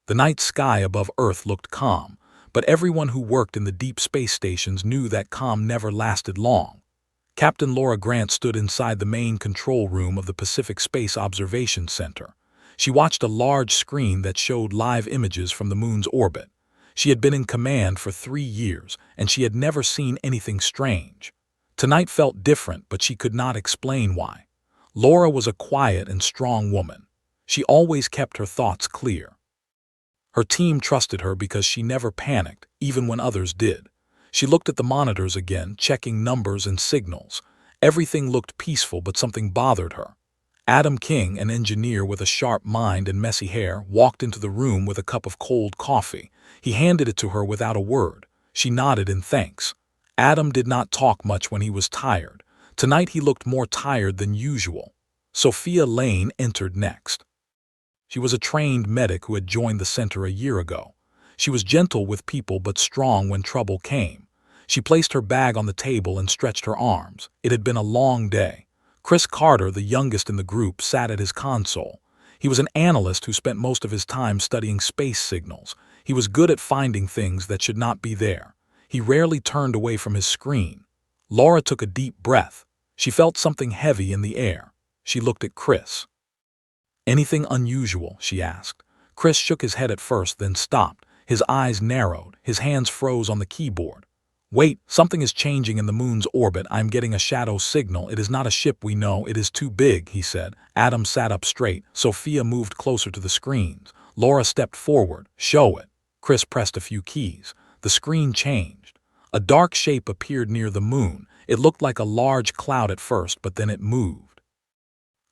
The night sky above Earth looked calm, but everyone who worked in the deep space stations knew that calm never lasted long. Captain Laura Grant stood inside the main control room of the Pacific Space Observation Center. She watched a large screen that showed live images from the moon's orbit. She had been in command for 3 years, and she had never seen anything strange. Tonight felt different, but she could not explain why. Laura was a quiet and strong woman. She always kept her thoughts clear. Her team trusted her because she never panicked, even when others did. She looked at the monitors again, checking numbers and signals. Everything looked peaceful, but something bothered her. Adam King, an engineer with a sharp mind and messy hair, walked into the room with a cup of cold coffee. He handed it to her without a word. She nodded in thanks. Adam did not talk much when he was tired. Tonight he looked more tired than usual. Sophia Lane entered next. She was a trained medic who had joined the center a year ago. She was gentle with people but strong when trouble came. She placed her bag on the table and stretched her arms. It had been a long day. Chris Carter, the youngest in the group, sat at his console. He was an analyst who spent most of his time studying space signals. He was good at finding things that should not be there. He rarely turned away from his screen. Laura took a deep breath. She felt something heavy in the air. She looked at Chris. "Anything unusual?" she asked. Chris shook his head at first, then stopped. His eyes narrowed. His hands froze on the keyboard. "Wait, something is changing in the moon's orbit. I'm getting a shadow signal. It is not a ship we know. It is too big," he said. Adam sat up straight. Sophia moved closer to the screens. Laura stepped forward. "Show it." Chris pressed a few keys. The screen changed. A dark shape appeared near the moon. It looked like a large cloud at first, but then it moved.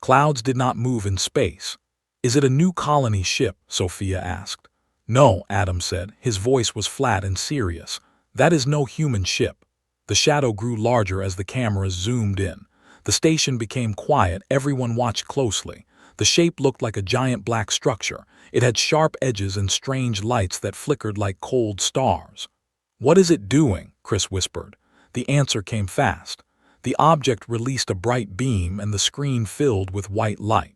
Clouds did not move in space. "Is it a new colony ship?" Sophia asked. "No," Adam said. His voice was flat and serious. "That is no human ship." The shadow grew larger as the cameras zoomed in. The station became quiet. Everyone watched closely. The shape looked like a giant black structure. It had sharp edges and strange lights that flickered like cold stars. "What is it doing?" Chris whispered. The answer came fast. The object released a bright beam and the screen filled with white light.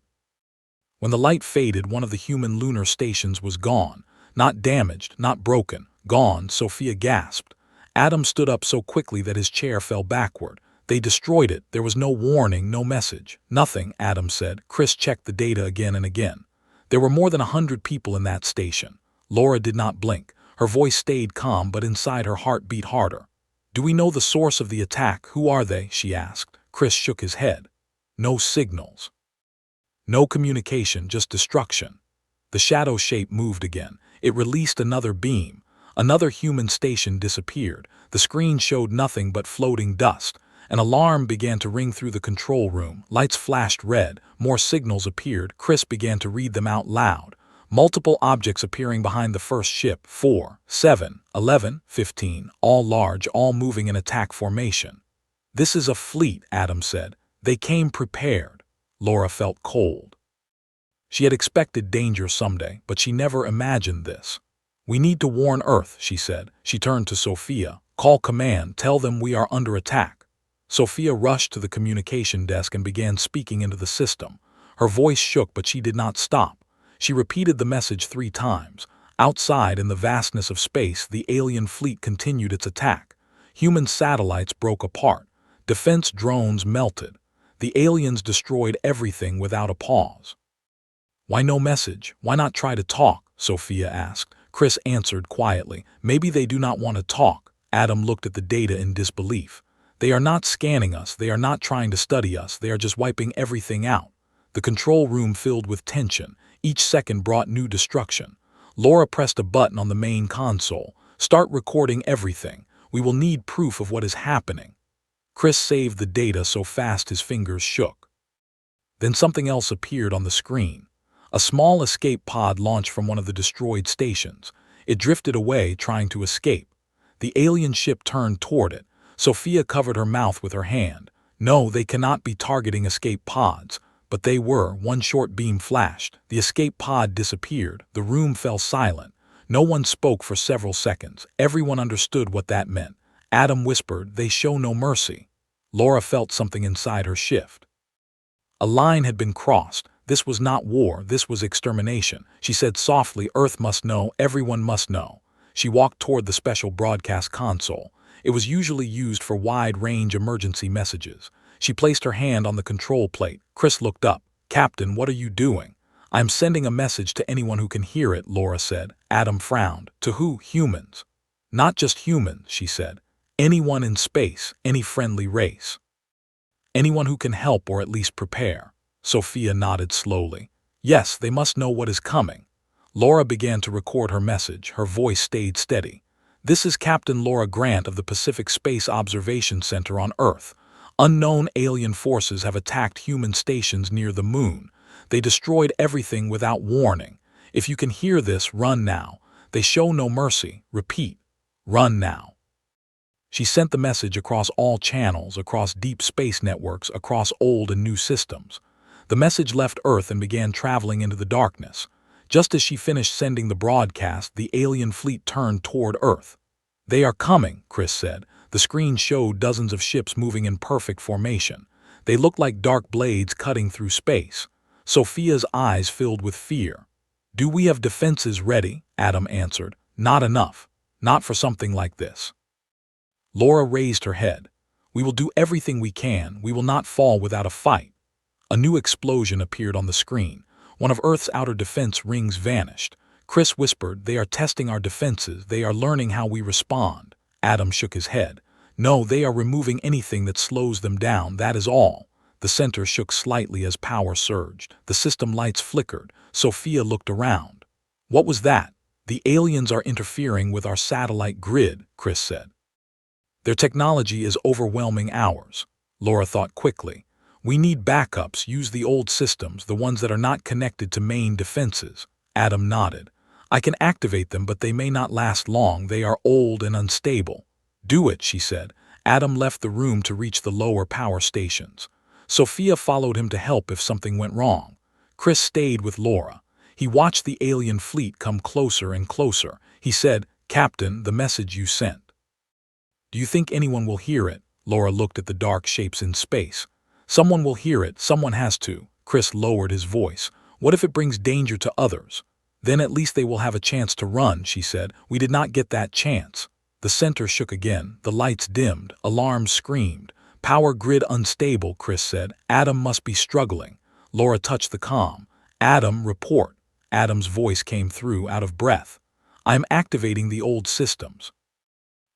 When the light faded, one of the human lunar stations was gone. Not damaged, not broken. Gone, Sophia gasped. Adam stood up so quickly that his chair fell backward. "They destroyed it. There was no warning, no message." "Nothing," Adam said. Chris checked the data again and again. There were more than 100 people in that station. Laura did not blink. Her voice stayed calm, but inside her heart beat harder. "Do we know the source of the attack? Who are they?" she asked. Chris shook his head. "No signals. No communication, just destruction." The shadow shape moved again. It released another beam. Another human station disappeared. The screen showed nothing but floating dust. An alarm began to ring through the control room. Lights flashed red. More signals appeared. Chris began to read them out loud. Multiple objects appearing behind the first ship. 4, 7, 11, 15. All large, all moving in attack formation. "This is a fleet," Adam said. "They came prepared." Laura felt cold. She had expected danger someday, but she never imagined this. "We need to warn Earth," she said. She turned to Sophia. "Call command. Tell them we are under attack." Sophia rushed to the communication desk and began speaking into the system. Her voice shook, but she did not stop. She repeated the message 3 times. Outside, in the vastness of space, the alien fleet continued its attack. Human satellites broke apart. Defense drones melted. The aliens destroyed everything without a pause. "Why no message? Why not try to talk?" Sophia asked. Chris answered quietly. "Maybe they do not want to talk." Adam looked at the data in disbelief. "They are not scanning us. They are not trying to study us. They are just wiping everything out." The control room filled with tension. Each second brought new destruction. Laura pressed a button on the main console. "Start recording everything. We will need proof of what is happening." Chris saved the data so fast his fingers shook. Then something else appeared on the screen. A small escape pod launched from one of the destroyed stations. It drifted away, trying to escape. The alien ship turned toward it. Sophia covered her mouth with her hand. "No, they cannot be targeting escape pods." But they were. One short beam flashed. The escape pod disappeared. The room fell silent. No one spoke for several seconds. Everyone understood what that meant. Adam whispered, "They show no mercy." Laura felt something inside her shift. A line had been crossed. This was not war, this was extermination. She said softly, Earth must know, everyone must know. She walked toward the special broadcast console. It was usually used for wide-range emergency messages. She placed her hand on the control plate. Chris looked up. Captain, what are you doing? I'm sending a message to anyone who can hear it, Laura said. Adam frowned. To who? Humans. Not just humans, she said. Anyone in space, any friendly race. Anyone who can help or at least prepare. Sophia nodded slowly. Yes, they must know what is coming. Laura began to record her message. Her voice stayed steady. This is Captain Laura Grant of the Pacific Space Observation Center on Earth. Unknown alien forces have attacked human stations near the moon. They destroyed everything without warning. If you can hear this, run now. They show no mercy. Repeat. Run now. She sent the message across all channels, across deep space networks, across old and new systems. The message left Earth and began traveling into the darkness. Just as she finished sending the broadcast, the alien fleet turned toward Earth. They are coming, Chris said. The screen showed dozens of ships moving in perfect formation. They looked like dark blades cutting through space. Sophia's eyes filled with fear. Do we have defenses ready? Adam answered. Not enough. Not for something like this. Laura raised her head. We will do everything we can. We will not fall without a fight. A new explosion appeared on the screen. One of Earth's outer defense rings vanished. Chris whispered, they are testing our defenses. They are learning how we respond. Adam shook his head. No, they are removing anything that slows them down. That is all. The center shook slightly as power surged. The system lights flickered. Sophia looked around. What was that? The aliens are interfering with our satellite grid, Chris said. Their technology is overwhelming ours. Laura thought quickly. We need backups. Use the old systems, the ones that are not connected to main defenses. Adam nodded. I can activate them, but they may not last long. They are old and unstable. Do it, she said. Adam left the room to reach the lower power stations. Sophia followed him to help if something went wrong. Chris stayed with Laura. He watched the alien fleet come closer and closer. He said, Captain, the message you sent. Do you think anyone will hear it? Laura looked at the dark shapes in space. Someone will hear it. Someone has to. Chris lowered his voice. What if it brings danger to others? Then at least they will have a chance to run, she said. We did not get that chance. The center shook again. The lights dimmed. Alarms screamed. Power grid unstable, Chris said. Adam must be struggling. Laura touched the comm. Adam, report. Adam's voice came through, out of breath. I'm activating the old systems.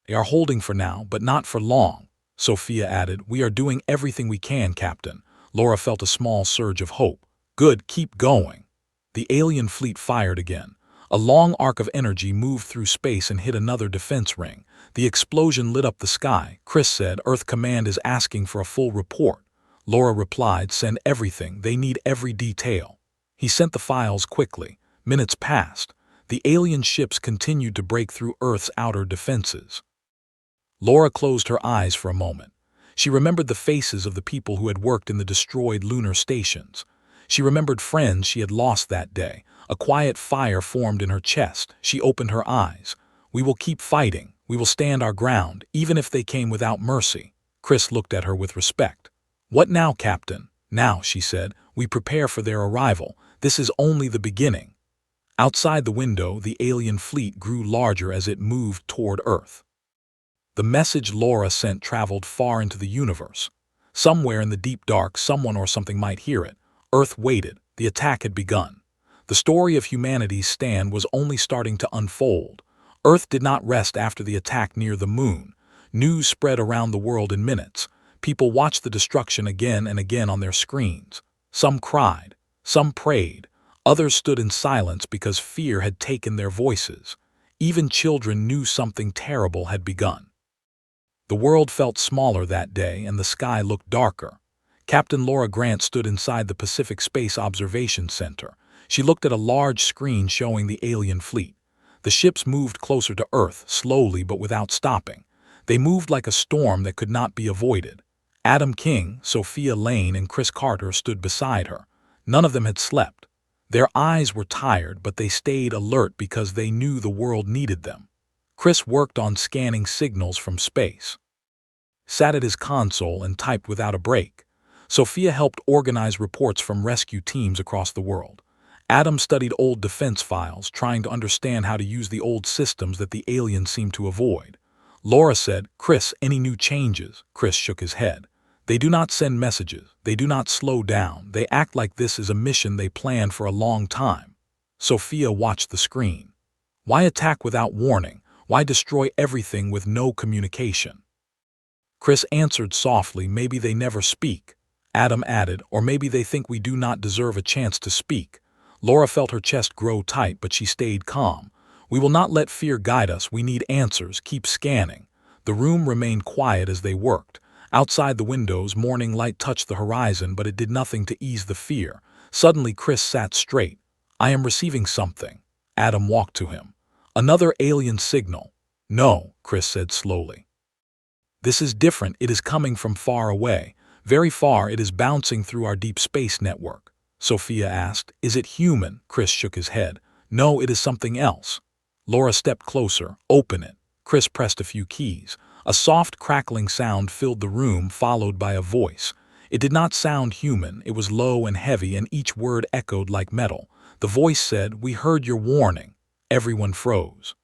They are holding for now, but not for long. Sophia added, we are doing everything we can, Captain. Laura felt a small surge of hope. Good, keep going. The alien fleet fired again. A long arc of energy moved through space and hit another defense ring. The explosion lit up the sky. Chris said, Earth Command is asking for a full report. Laura replied, send everything. They need every detail. He sent the files quickly. Minutes passed. The alien ships continued to break through Earth's outer defenses. Laura closed her eyes for a moment. She remembered the faces of the people who had worked in the destroyed lunar stations. She remembered friends she had lost that day. A quiet fire formed in her chest. She opened her eyes. We will keep fighting. We will stand our ground, even if they came without mercy. Chris looked at her with respect. What now, Captain? Now, she said, we prepare for their arrival. This is only the beginning. Outside the window, the alien fleet grew larger as it moved toward Earth. The message Laura sent traveled far into the universe. Somewhere in the deep dark, someone or something might hear it. Earth waited. The attack had begun. The story of humanity's stand was only starting to unfold. Earth did not rest after the attack near the moon. News spread around the world in minutes. People watched the destruction again and again on their screens. Some cried. Some prayed. Others stood in silence because fear had taken their voices. Even children knew something terrible had begun. The world felt smaller that day, and the sky looked darker. Captain Laura Grant stood inside the Pacific Space Observation Center. She looked at a large screen showing the alien fleet. The ships moved closer to Earth, slowly but without stopping. They moved like a storm that could not be avoided. Adam King, Sophia Lane, and Chris Carter stood beside her. None of them had slept. Their eyes were tired, but they stayed alert because they knew the world needed them. Chris worked on scanning signals from space. Sat at his console and typed without a break. Sophia helped organize reports from rescue teams across the world. Adam studied old defense files, trying to understand how to use the old systems that the aliens seemed to avoid. Laura said, "Chris, any new changes?" Chris shook his head. "They do not send messages. They do not slow down. They act like this is a mission they planned for a long time." Sophia watched the screen. Why attack without warning? Why destroy everything with no communication? Chris answered softly, "Maybe they never speak." Adam added, "Or maybe they think we do not deserve a chance to speak." Laura felt her chest grow tight, but she stayed calm. "We will not let fear guide us. We need answers. Keep scanning." The room remained quiet as they worked. Outside the windows, morning light touched the horizon, but it did nothing to ease the fear. Suddenly, Chris sat straight. "I am receiving something." Adam walked to him. "Another alien signal." "No," Chris said slowly. "This is different. It is coming from far away. Very far. It is bouncing through our deep space network." Sophia asked, "Is it human?" Chris shook his head. "No, it is something else." Laura stepped closer. "Open it." Chris pressed a few keys. A soft crackling sound filled the room, followed by a voice. It did not sound human. It was low and heavy, and each word echoed like metal. The voice said, "We heard your warning." Everyone froze.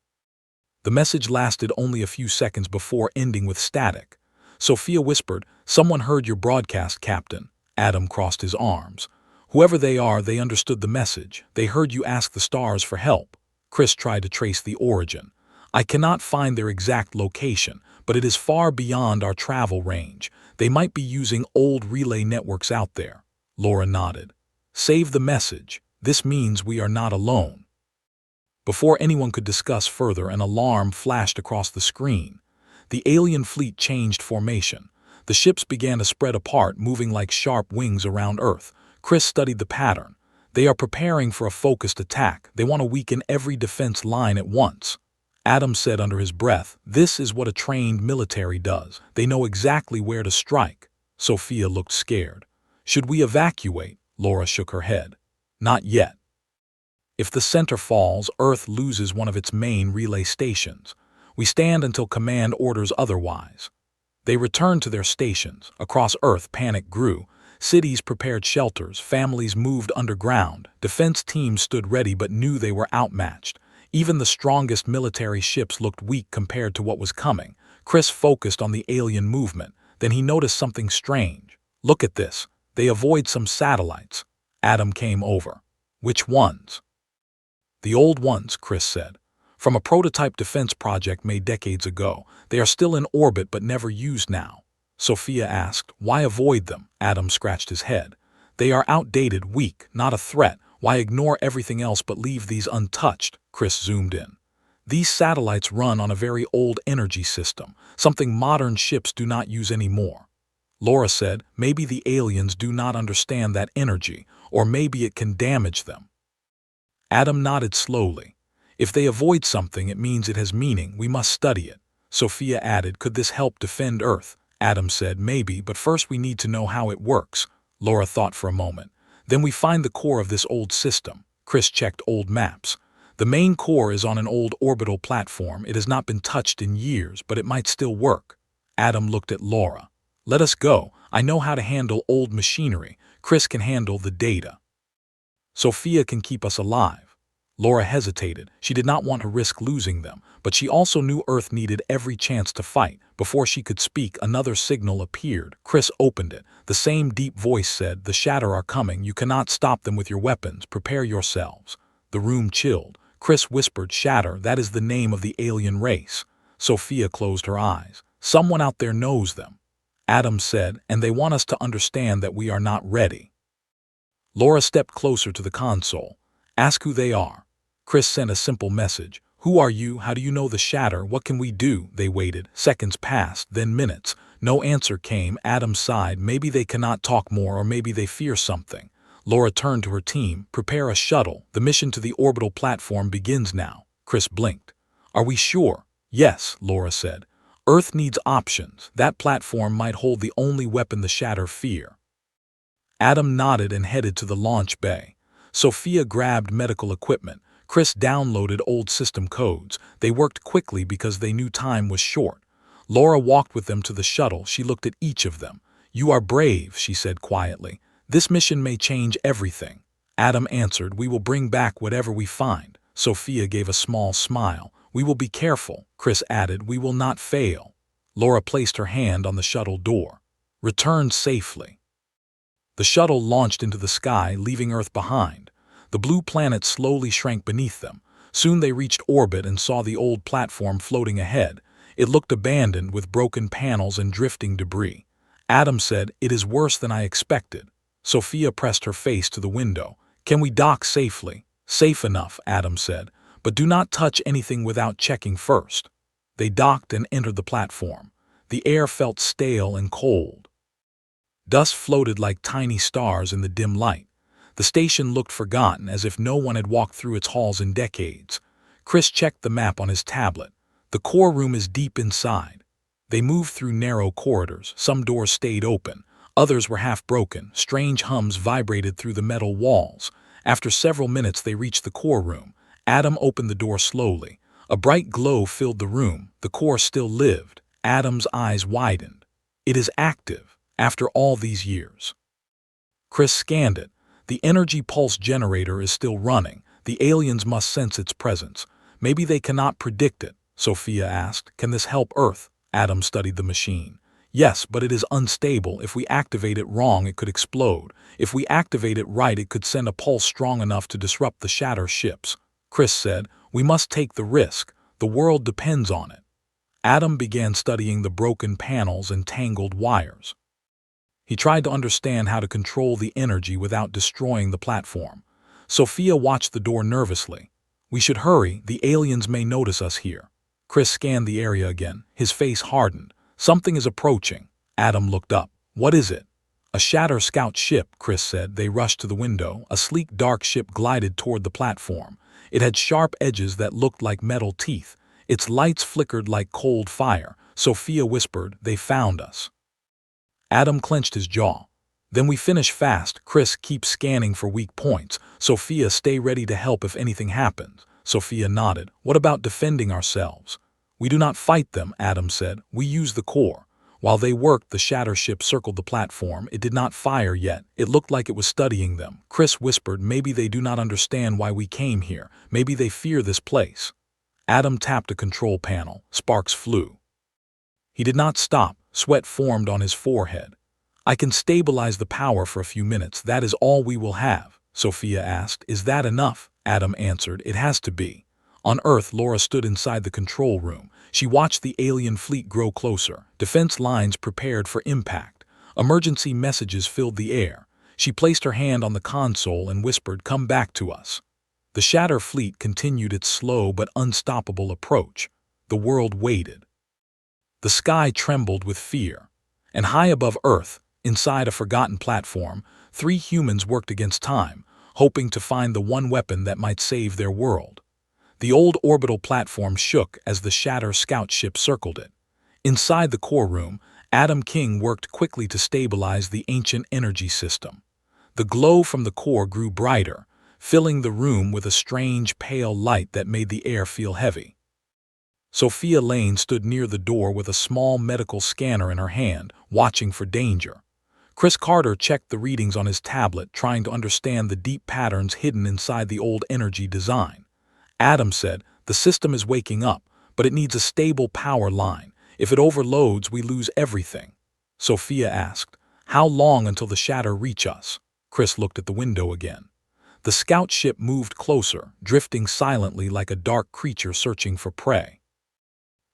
The message lasted only a few seconds before ending with static. Sophia whispered, "Someone heard your broadcast, Captain." Adam crossed his arms. "Whoever they are, they understood the message. They heard you ask the stars for help." Chris tried to trace the origin. "I cannot find their exact location, but it is far beyond our travel range. They might be using old relay networks out there." Laura nodded. "Save the message. This means we are not alone." Before anyone could discuss further, an alarm flashed across the screen. The alien fleet changed formation. The ships began to spread apart, moving like sharp wings around Earth. Chris studied the pattern. "They are preparing for a focused attack. They want to weaken every defense line at once." Adam said under his breath, "This is what a trained military does. They know exactly where to strike." Sophia looked scared. "Should we evacuate?" Laura shook her head. "Not yet. If the center falls, Earth loses one of its main relay stations. We stand until command orders otherwise." They returned to their stations. Across Earth, panic grew. Cities prepared shelters, families moved underground, defense teams stood ready but knew they were outmatched. Even the strongest military ships looked weak compared to what was coming. Chris focused on the alien movement. Then he noticed something strange. "Look at this. They avoid some satellites." Adam came over. "Which ones?" "The old ones," Chris said. "From a prototype defense project made decades ago. They are still in orbit but never used now." Sophia asked, "Why avoid them?" Adam scratched his head. "They are outdated, weak, not a threat. Why ignore everything else but leave these untouched?" Chris zoomed in. "These satellites run on a very old energy system, something modern ships do not use anymore." Laura said, "Maybe the aliens do not understand that energy, or maybe it can damage them." Adam nodded slowly. "If they avoid something, it means it has meaning. We must study it." Sophia added, "Could this help defend Earth?" Adam said, "Maybe, but first we need to know how it works." Laura thought for a moment. "Then we find the core of this old system." Chris checked old maps. "The main core is on an old orbital platform. It has not been touched in years, but it might still work." Adam looked at Laura. "Let us go. I know how to handle old machinery. Chris can handle the data. Sophia can keep us alive." Laura hesitated. She did not want to risk losing them, but she also knew Earth needed every chance to fight. Before she could speak, another signal appeared. Chris opened it. The same deep voice said, "The Shatter are coming. You cannot stop them with your weapons. Prepare yourselves." The room chilled. Chris whispered, "Shatter, that is the name of the alien race." Sophia closed her eyes. "Someone out there knows them." Adam said, "And they want us to understand that we are not ready." Laura stepped closer to the console. "Ask who they are." Chris sent a simple message. "Who are you? How do you know the Shatter? What can we do?" They waited. Seconds passed, then minutes. No answer came. Adam sighed. Maybe they cannot talk more, or maybe they fear something. Laura turned to her team. "Prepare a shuttle. The mission to the orbital platform begins now." Chris blinked. "Are we sure?" "Yes," Laura said. "Earth needs options. That platform might hold the only weapon the Shatter fear." Adam nodded and headed to the launch bay. Sophia grabbed medical equipment. Chris downloaded old system codes. They worked quickly because they knew time was short. Laura walked with them to the shuttle. She looked at each of them. "You are brave," she said quietly. "This mission may change everything." Adam answered, "We will bring back whatever we find." Sophia gave a small smile. "We will be careful." Chris added, "We will not fail." Laura placed her hand on the shuttle door. "Return safely." The shuttle launched into the sky, leaving Earth behind. The blue planet slowly shrank beneath them. Soon they reached orbit and saw the old platform floating ahead. It looked abandoned, with broken panels and drifting debris. Adam said, "It is worse than I expected." Sophia pressed her face to the window. "Can we dock safely?" "Safe enough," Adam said, "but do not touch anything without checking first." They docked and entered the platform. The air felt stale and cold. Dust floated like tiny stars in the dim light. The station looked forgotten, as if no one had walked through its halls in decades. Chris checked the map on his tablet. The core room is deep inside. They moved through narrow corridors. Some doors stayed open. Others were half broken. Strange hums vibrated through the metal walls. After several minutes they reached the core room. Adam opened the door slowly. A bright glow filled the room. The core still lived. Adam's eyes widened. "It is active, after all these years." Chris scanned it. The energy pulse generator is still running. The aliens must sense its presence. "Maybe they cannot predict it," Sophia asked. "Can this help Earth?" Adam studied the machine. "Yes, but it is unstable. If we activate it wrong, it could explode. If we activate it right, it could send a pulse strong enough to disrupt the shatter ships." Chris said, "We must take the risk. The world depends on it." Adam began studying the broken panels and tangled wires. He tried to understand how to control the energy without destroying the platform. Sophia watched the door nervously. "We should hurry. The aliens may notice us here." Chris scanned the area again. His face hardened. "Something is approaching." Adam looked up. "What is it?" "A Shatter scout ship," Chris said. They rushed to the window. A sleek dark ship glided toward the platform. It had sharp edges that looked like metal teeth. Its lights flickered like cold fire. Sophia whispered, "They found us." Adam clenched his jaw. "Then we finish fast." Chris, "Keep scanning for weak points." Sophia, "Stay ready to help if anything happens." Sophia nodded. "What about defending ourselves?" "We do not fight them," Adam said. "We use the core." While they worked, the shatter ship circled the platform. It did not fire yet. It looked like it was studying them. Chris whispered, "Maybe they do not understand why we came here. Maybe they fear this place." Adam tapped a control panel. Sparks flew. He did not stop. Sweat formed on his forehead. "I can stabilize the power for a few minutes. That is all we will have." Sophia asked, "Is that enough?" Adam answered, "It has to be." On Earth, Laura stood inside the control room. She watched the alien fleet grow closer. Defense lines prepared for impact. Emergency messages filled the air. She placed her hand on the console and whispered, "Come back to us." The Shatter fleet continued its slow but unstoppable approach. The world waited. The sky trembled with fear. And high above Earth, inside a forgotten platform, 3 humans worked against time, hoping to find the one weapon that might save their world. The old orbital platform shook as the Shatter scout ship circled it. Inside the core room, Adam King worked quickly to stabilize the ancient energy system. The glow from the core grew brighter, filling the room with a strange pale light that made the air feel heavy. Sophia Lane stood near the door with a small medical scanner in her hand, watching for danger. Chris Carter checked the readings on his tablet, trying to understand the deep patterns hidden inside the old energy design. Adam said, "The system is waking up, but it needs a stable power line. If it overloads, we lose everything." Sophia asked, "How long until the Shatter reach us?" Chris looked at the window again. The scout ship moved closer, drifting silently like a dark creature searching for prey.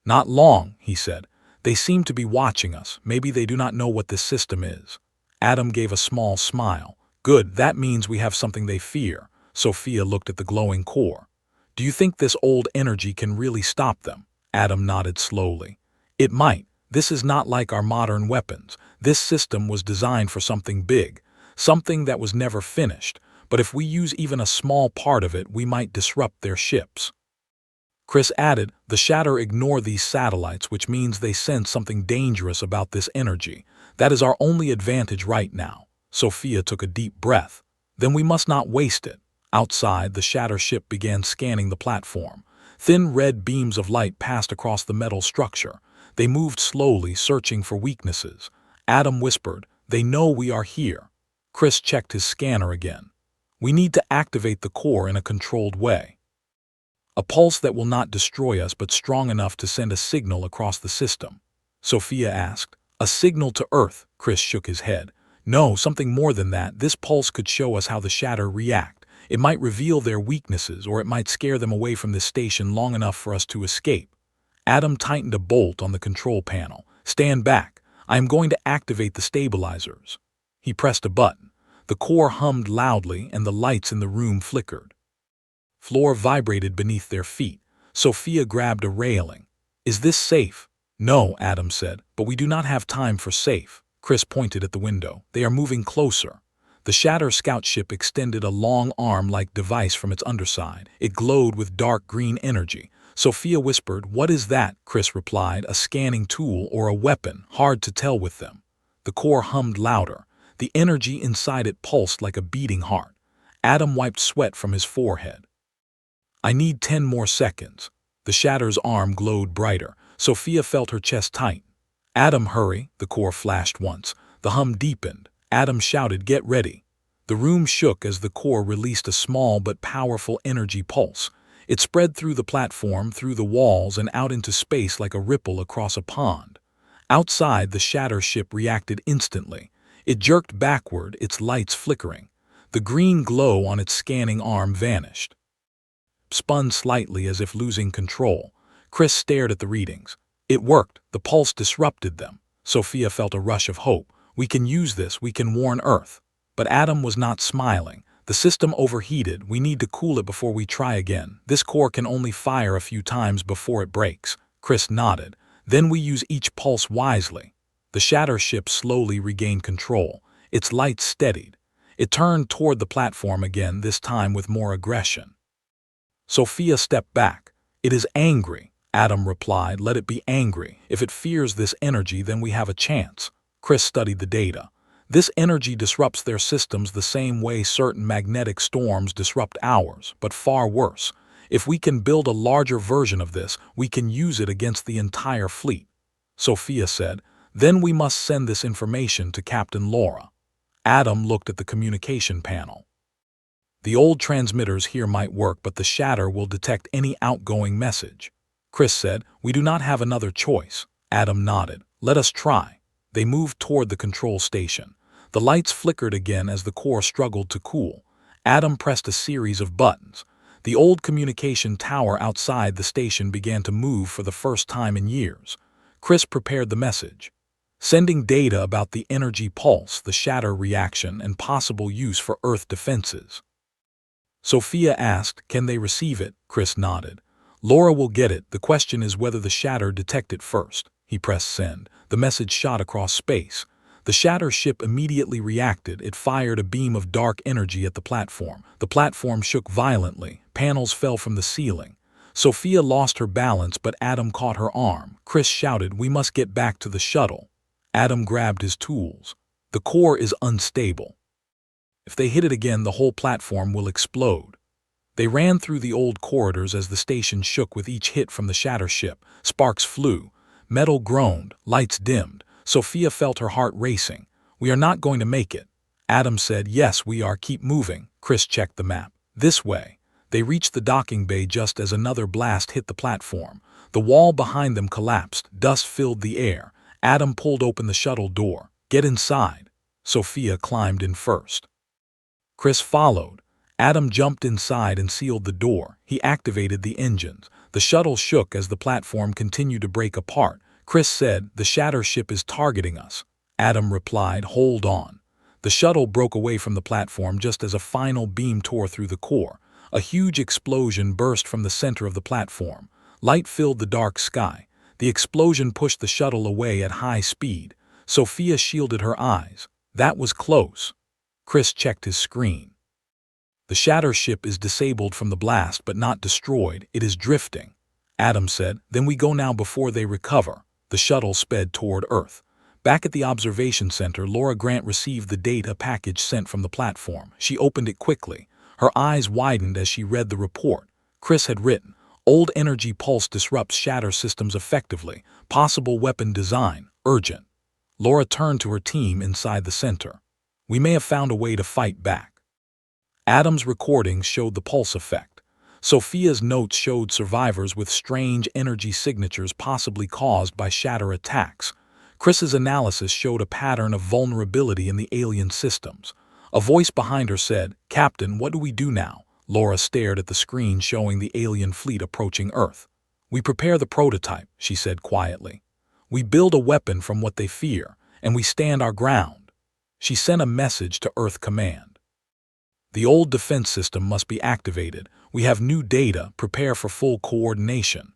"Not long," he said. "They seem to be watching us. Maybe they do not know what this system is." Adam gave a small smile. "Good, that means we have something they fear." Sophia looked at the glowing core. "Do you think this old energy can really stop them?" Adam nodded slowly. "It might. This is not like our modern weapons. This system was designed for something big, something that was never finished. But if we use even a small part of it, we might disrupt their ships." Chris added, "The Shatter ignore these satellites, which means they sense something dangerous about this energy. That is our only advantage right now." Sophia took a deep breath. "Then we must not waste it." Outside, the Shatter ship began scanning the platform. Thin red beams of light passed across the metal structure. They moved slowly, searching for weaknesses. Adam whispered, "They know we are here." Chris checked his scanner again. "We need to activate the core in a controlled way. A pulse that will not destroy us but strong enough to send a signal across the system." Sophia asked. "A signal to Earth?" Chris shook his head. "No, something more than that. This pulse could show us how the Shatter react. It might reveal their weaknesses, or it might scare them away from this station long enough for us to escape." Adam tightened a bolt on the control panel. "Stand back. I am going to activate the stabilizers." He pressed a button. The core hummed loudly and the lights in the room flickered. Floor vibrated beneath their feet. Sophia grabbed a railing. "Is this safe?" "No," Adam said, "but we do not have time for safe." Chris pointed at the window. "They are moving closer." The Shatter scout ship extended a long arm-like device from its underside. It glowed with dark green energy. Sophia whispered, "What is that?" Chris replied, "A scanning tool or a weapon, hard to tell with them." The core hummed louder. The energy inside it pulsed like a beating heart. Adam wiped sweat from his forehead. "I need 10 more seconds." The Shatter's arm glowed brighter. Sophia felt her chest tighten. "Adam, hurry," the core flashed once. The hum deepened. Adam shouted, "Get ready." The room shook as the core released a small but powerful energy pulse. It spread through the platform, through the walls, and out into space like a ripple across a pond. Outside, the Shatter ship reacted instantly. It jerked backward, its lights flickering. The green glow on its scanning arm vanished. Spun slightly as if losing control. Chris stared at the readings. It worked. The pulse disrupted them. Sophia felt a rush of hope. "We can use this. We can warn Earth." But Adam was not smiling. "The system overheated. We need to cool it before we try again. This core can only fire a few times before it breaks." Chris nodded. "Then we use each pulse wisely." The Shatter ship slowly regained control. Its lights steadied. It turned toward the platform again, this time with more aggression. Sophia stepped back. "It is angry," Adam replied. "Let it be angry. If it fears this energy, then we have a chance." Chris studied the data. "This energy disrupts their systems the same way certain magnetic storms disrupt ours, but far worse. If we can build a larger version of this, we can use it against the entire fleet." Sophia said, "Then we must send this information to Captain Laura." Adam looked at the communication panel. "The old transmitters here might work, but the Shatter will detect any outgoing message." Chris said, "We do not have another choice." Adam nodded. "Let us try." They moved toward the control station. The lights flickered again as the core struggled to cool. Adam pressed a series of buttons. The old communication tower outside the station began to move for the first time in years. Chris prepared the message, sending data about the energy pulse, the Shatter reaction, and possible use for Earth defenses. Sophia asked, "Can they receive it?" Chris nodded. "Laura will get it. The question is whether the Shatter detect it first." He pressed send. The message shot across space. The Shatter ship immediately reacted. It fired a beam of dark energy at the platform. The platform shook violently. Panels fell from the ceiling. Sophia lost her balance, but Adam caught her arm. Chris shouted, "We must get back to the shuttle." Adam grabbed his tools. "The core is unstable. If they hit it again, the whole platform will explode." They ran through the old corridors as the station shook with each hit from the Shatter ship. Sparks flew. Metal groaned. Lights dimmed. Sophia felt her heart racing. "We are not going to make it." Adam said, "Yes, we are. Keep moving." Chris checked the map. "This way." They reached the docking bay just as another blast hit the platform. The wall behind them collapsed. Dust filled the air. Adam pulled open the shuttle door. "Get inside." Sophia climbed in first. Chris followed. Adam jumped inside and sealed the door. He activated the engines. The shuttle shook as the platform continued to break apart. Chris said, "The Shatter ship is targeting us." Adam replied, "Hold on." The shuttle broke away from the platform just as a final beam tore through the core. A huge explosion burst from the center of the platform. Light filled the dark sky. The explosion pushed the shuttle away at high speed. Sophia shielded her eyes. That was close. Chris checked his screen. "The Shatter ship is disabled from the blast but not destroyed. It is drifting." Adam said, "Then we go now before they recover." The shuttle sped toward Earth. Back at the observation center, Laura Grant received the data package sent from the platform. She opened it quickly. Her eyes widened as she read the report. Chris had written, "Old energy pulse disrupts Shatter systems effectively. Possible weapon design. Urgent." Laura turned to her team inside the center. We may have found a way to fight back. Adam's recordings showed the pulse effect. Sophia's notes showed survivors with strange energy signatures possibly caused by shatter attacks. Chris's analysis showed a pattern of vulnerability in the alien systems. A voice behind her said, "Captain, what do we do now?" Laura stared at the screen showing the alien fleet approaching Earth. "We prepare the prototype," she said quietly. "We build a weapon from what they fear, and we stand our ground." She sent a message to Earth Command. "The old defense system must be activated. We have new data. Prepare for full coordination."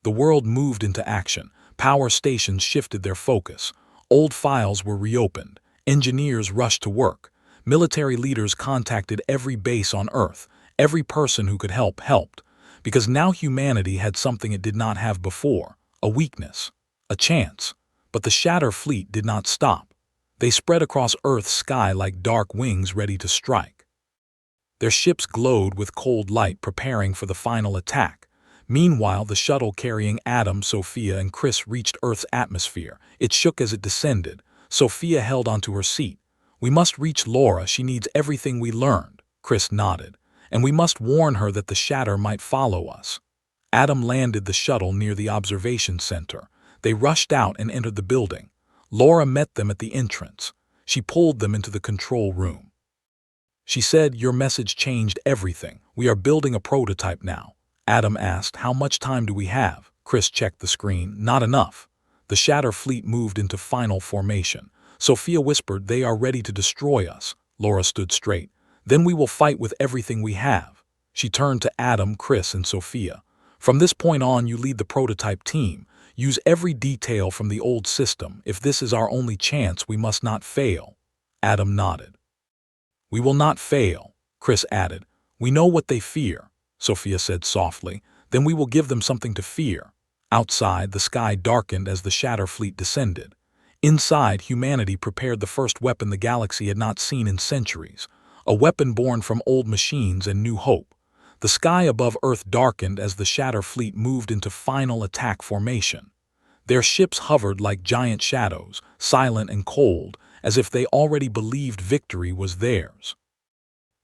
The world moved into action. Power stations shifted their focus. Old files were reopened. Engineers rushed to work. Military leaders contacted every base on Earth. Every person who could help helped. Because now humanity had something it did not have before: a weakness, a chance. But the Shatter fleet did not stop. They spread across Earth's sky like dark wings ready to strike. Their ships glowed with cold light, preparing for the final attack. Meanwhile, the shuttle carrying Adam, Sophia, and Chris reached Earth's atmosphere. It shook as it descended. Sophia held onto her seat. "We must reach Laura. She needs everything we learned." Chris nodded. "And we must warn her that the Shatter might follow us." Adam landed the shuttle near the observation center. They rushed out and entered the building. Laura met them at the entrance. She pulled them into the control room. She said, "Your message changed everything. We are building a prototype now." Adam asked, "How much time do we have?" Chris checked the screen. "Not enough." The Shatter fleet moved into final formation. Sophia whispered, "They are ready to destroy us." Laura stood straight. "Then we will fight with everything we have." She turned to Adam, Chris, and Sophia. "From this point on, you lead the prototype team. Use every detail from the old system. If this is our only chance, we must not fail." Adam nodded. "We will not fail," Chris added. "We know what they fear," Sophia said softly. "Then we will give them something to fear." Outside, the sky darkened as the Shatter fleet descended. Inside, humanity prepared the first weapon the galaxy had not seen in centuries. A weapon born from old machines and new hope. The sky above Earth darkened as the Shatter fleet moved into final attack formation. Their ships hovered like giant shadows, silent and cold, as if they already believed victory was theirs.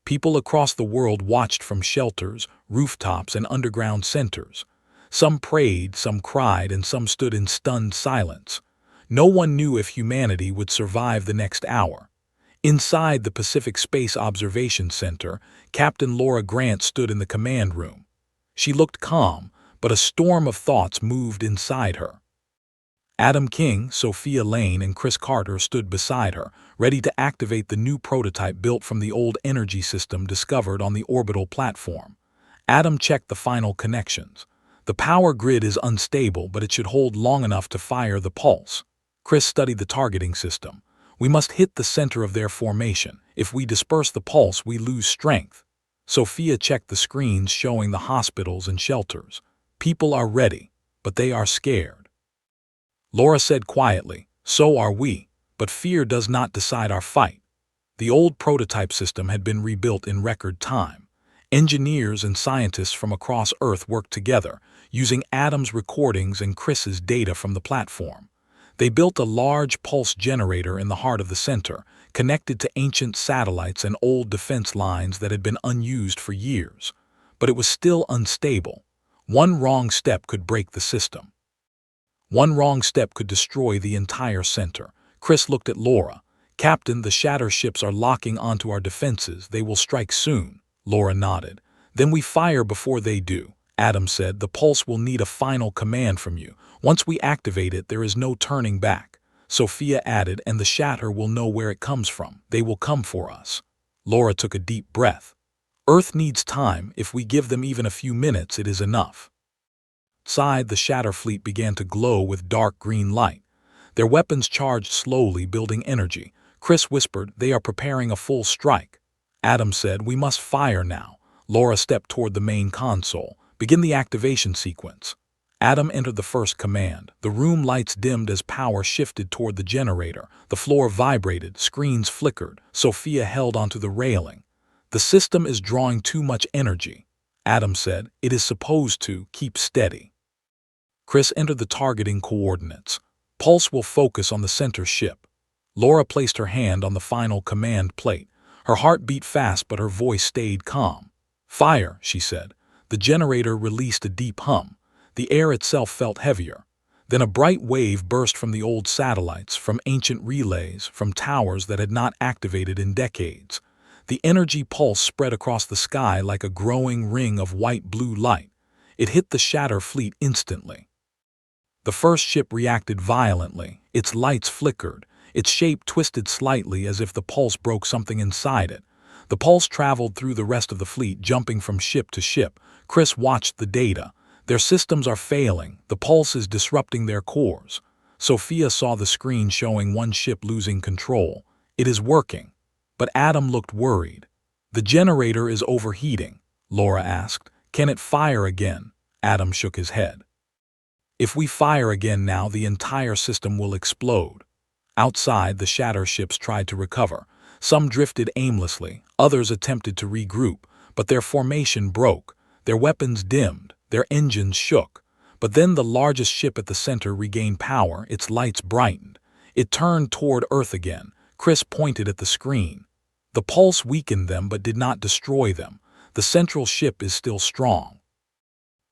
People across the world watched from shelters, rooftops, and underground centers. Some prayed, some cried, and some stood in stunned silence. No one knew if humanity would survive the next hour. Inside the Pacific Space Observation Center, Captain Laura Grant stood in the command room. She looked calm, but a storm of thoughts moved inside her. Adam King, Sophia Lane, and Chris Carter stood beside her, ready to activate the new prototype built from the old energy system discovered on the orbital platform. Adam checked the final connections. The power grid is unstable, but it should hold long enough to fire the pulse. Chris studied the targeting system. "We must hit the center of their formation. If we disperse the pulse, we lose strength." Sophia checked the screens showing the hospitals and shelters. "People are ready, but they are scared." Laura said quietly, "So are we, but fear does not decide our fight." The old prototype system had been rebuilt in record time. Engineers and scientists from across Earth worked together, using Adam's recordings and Chris's data from the platform. They built a large pulse generator in the heart of the center, connected to ancient satellites and old defense lines that had been unused for years. But it was still unstable. One wrong step could break the system. One wrong step could destroy the entire center. Chris looked at Laura. "Captain, the Shatter ships are locking onto our defenses. They will strike soon." Laura nodded. "Then we fire before they do." Adam said, "The pulse will need a final command from you. Once we activate it, there is no turning back." Sophia added, "And the Shatter will know where it comes from. They will come for us." Laura took a deep breath. "Earth needs time. If we give them even a few minutes, it is enough." Outside, the Shatter fleet began to glow with dark green light. Their weapons charged slowly, building energy. Chris whispered, "They are preparing a full strike." Adam said, "We must fire now." Laura stepped toward the main console. "Begin the activation sequence." Adam entered the first command. The room lights dimmed as power shifted toward the generator. The floor vibrated, screens flickered. Sophia held onto the railing. "The system is drawing too much energy." Adam said, "It is supposed to. Keep steady." Chris entered the targeting coordinates. Pulse will focus on the center ship. Laura placed her hand on the final command plate. Her heart beat fast, but her voice stayed calm. "Fire," she said. The generator released a deep hum. The air itself felt heavier. Then a bright wave burst from the old satellites, from ancient relays, from towers that had not activated in decades. The energy pulse spread across the sky like a growing ring of white-blue light. It hit the Shatter fleet instantly. The first ship reacted violently. Its lights flickered. Its shape twisted slightly as if the pulse broke something inside it. The pulse traveled through the rest of the fleet, jumping from ship to ship. Chris watched the data. Their systems are failing. The pulse is disrupting their cores. Sophia saw the screen showing one ship losing control. It is working. But Adam looked worried. "The generator is overheating," Laura asked. "Can it fire again?" Adam shook his head. "If we fire again now, the entire system will explode." Outside, the Shatter ships tried to recover. Some drifted aimlessly, others attempted to regroup, but their formation broke. Their weapons dimmed, their engines shook. But then the largest ship at the center regained power, its lights brightened. It turned toward Earth again. Chris pointed at the screen. The pulse weakened them but did not destroy them. The central ship is still strong.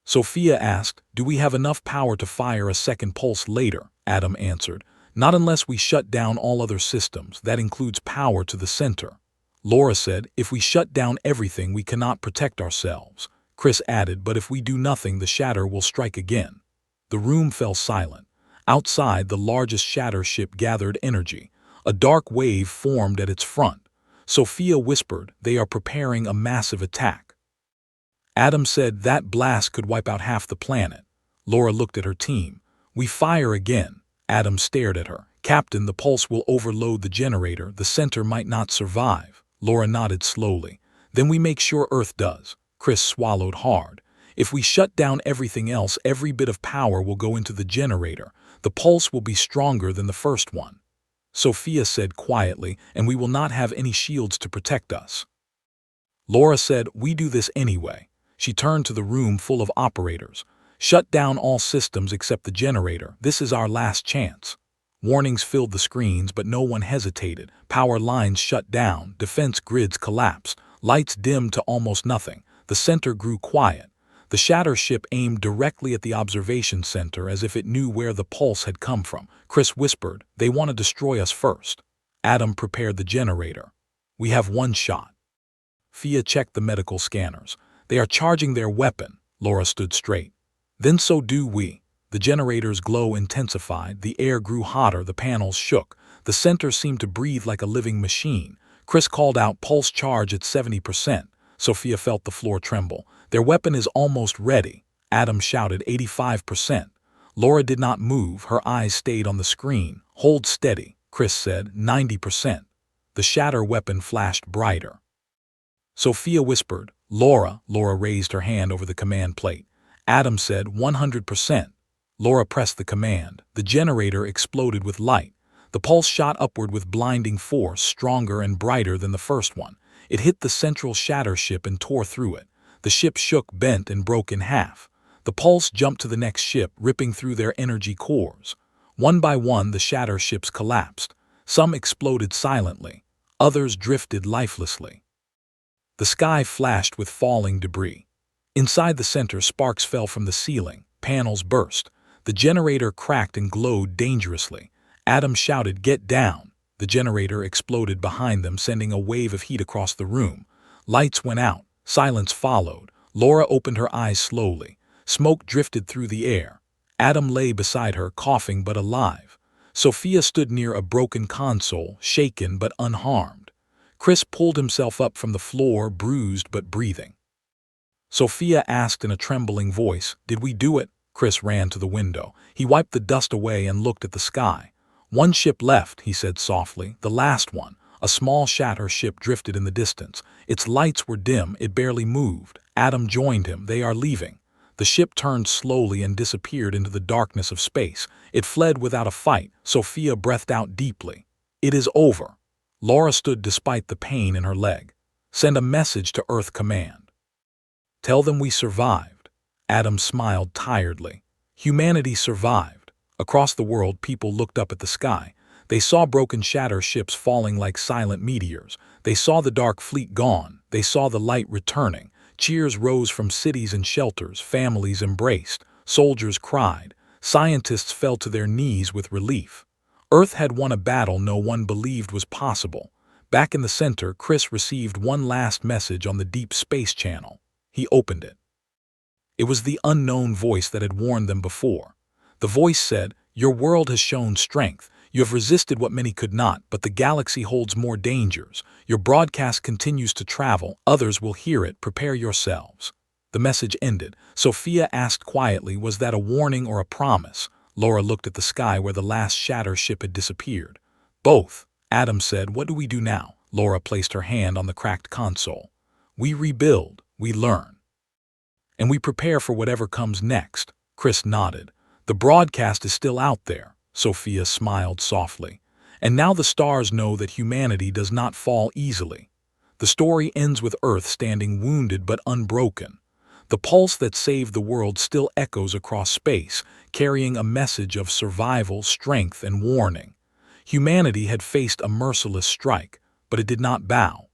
Sophia asked, "Do we have enough power to fire a second pulse later?" Adam answered, "Not unless we shut down all other systems. That includes power to the center." Laura said, "If we shut down everything, we cannot protect ourselves." Chris added, "But if we do nothing, the Shatter will strike again." The room fell silent. Outside, the largest Shatter ship gathered energy. A dark wave formed at its front. Sophia whispered, "They are preparing a massive attack." Adam said, "That blast could wipe out half the planet." Laura looked at her team. "We fire again." Adam stared at her. "Captain, the pulse will overload the generator. The center might not survive." Laura nodded slowly. "Then we make sure Earth does." Chris swallowed hard. "If we shut down everything else, every bit of power will go into the generator. The pulse will be stronger than the first one." Sophia said quietly, "And we will not have any shields to protect us." Laura said, "We do this anyway." She turned to the room full of operators. "Shut down all systems except the generator. This is our last chance." Warnings filled the screens, but no one hesitated. Power lines shut down, defense grids collapsed, lights dimmed to almost nothing. The center grew quiet. The Shatter ship aimed directly at the observation center as if it knew where the pulse had come from. Chris whispered, "They want to destroy us first." Adam prepared the generator. "We have one shot." Fia checked the medical scanners. "They are charging their weapon." Laura stood straight. "Then so do we." The generator's glow intensified. The air grew hotter. The panels shook. The center seemed to breathe like a living machine. Chris called out, "Pulse charge at 70%. Sophia felt the floor tremble. "Their weapon is almost ready." Adam shouted, 85%. Laura did not move. Her eyes stayed on the screen. "Hold steady," Chris said, 90%. The Shatter weapon flashed brighter. Sophia whispered, "Laura." Laura raised her hand over the command plate. Adam said, 100%. Laura pressed the command. The generator exploded with light. The pulse shot upward with blinding force, stronger and brighter than the first one. It hit the central Shatter ship and tore through it. The ship shook, bent, and broke in half. The pulse jumped to the next ship, ripping through their energy cores. One by one, the Shatter ships collapsed. Some exploded silently. Others drifted lifelessly. The sky flashed with falling debris. Inside the center, sparks fell from the ceiling. Panels burst. The generator cracked and glowed dangerously. Adam shouted, "Get down!" The generator exploded behind them, sending a wave of heat across the room. Lights went out. Silence followed. Laura opened her eyes slowly. Smoke drifted through the air. Adam lay beside her, coughing but alive. Sophia stood near a broken console, shaken but unharmed. Chris pulled himself up from the floor, bruised but breathing. Sophia asked in a trembling voice, "Did we do it?" Chris ran to the window. He wiped the dust away and looked at the sky. "One ship left," he said softly, "the last one." A small Shatter ship drifted in the distance. Its lights were dim, it barely moved. Adam joined him. "They are leaving." The ship turned slowly and disappeared into the darkness of space. It fled without a fight. Sophia breathed out deeply. "It is over." Laura stood despite the pain in her leg. "Send a message to Earth Command. Tell them we survived." Adam smiled tiredly. "Humanity survived. Across the world, people looked up at the sky. They saw broken shatter ships falling like silent meteors. They saw the dark fleet gone. They saw the light returning. Cheers rose from cities and shelters. Families embraced. Soldiers cried. Scientists fell to their knees with relief. Earth had won a battle no one believed was possible. Back in the center, Chris received one last message on the Deep Space Channel. He opened it. It was the unknown voice that had warned them before. The voice said, "Your world has shown strength. You have resisted what many could not, but the galaxy holds more dangers. Your broadcast continues to travel. Others will hear it. Prepare yourselves." The message ended. Sophia asked quietly, "Was that a warning or a promise?" Laura looked at the sky where the last shatter ship had disappeared. "Both." Adam said, "What do we do now?" Laura placed her hand on the cracked console. "We rebuild. We learn. And we prepare for whatever comes next." Chris nodded. "The broadcast is still out there." Sophia smiled softly. "And now the stars know that humanity does not fall easily." The story ends with Earth standing wounded but unbroken. The pulse that saved the world still echoes across space, carrying a message of survival, strength, and warning. Humanity had faced a merciless strike, but it did not bow.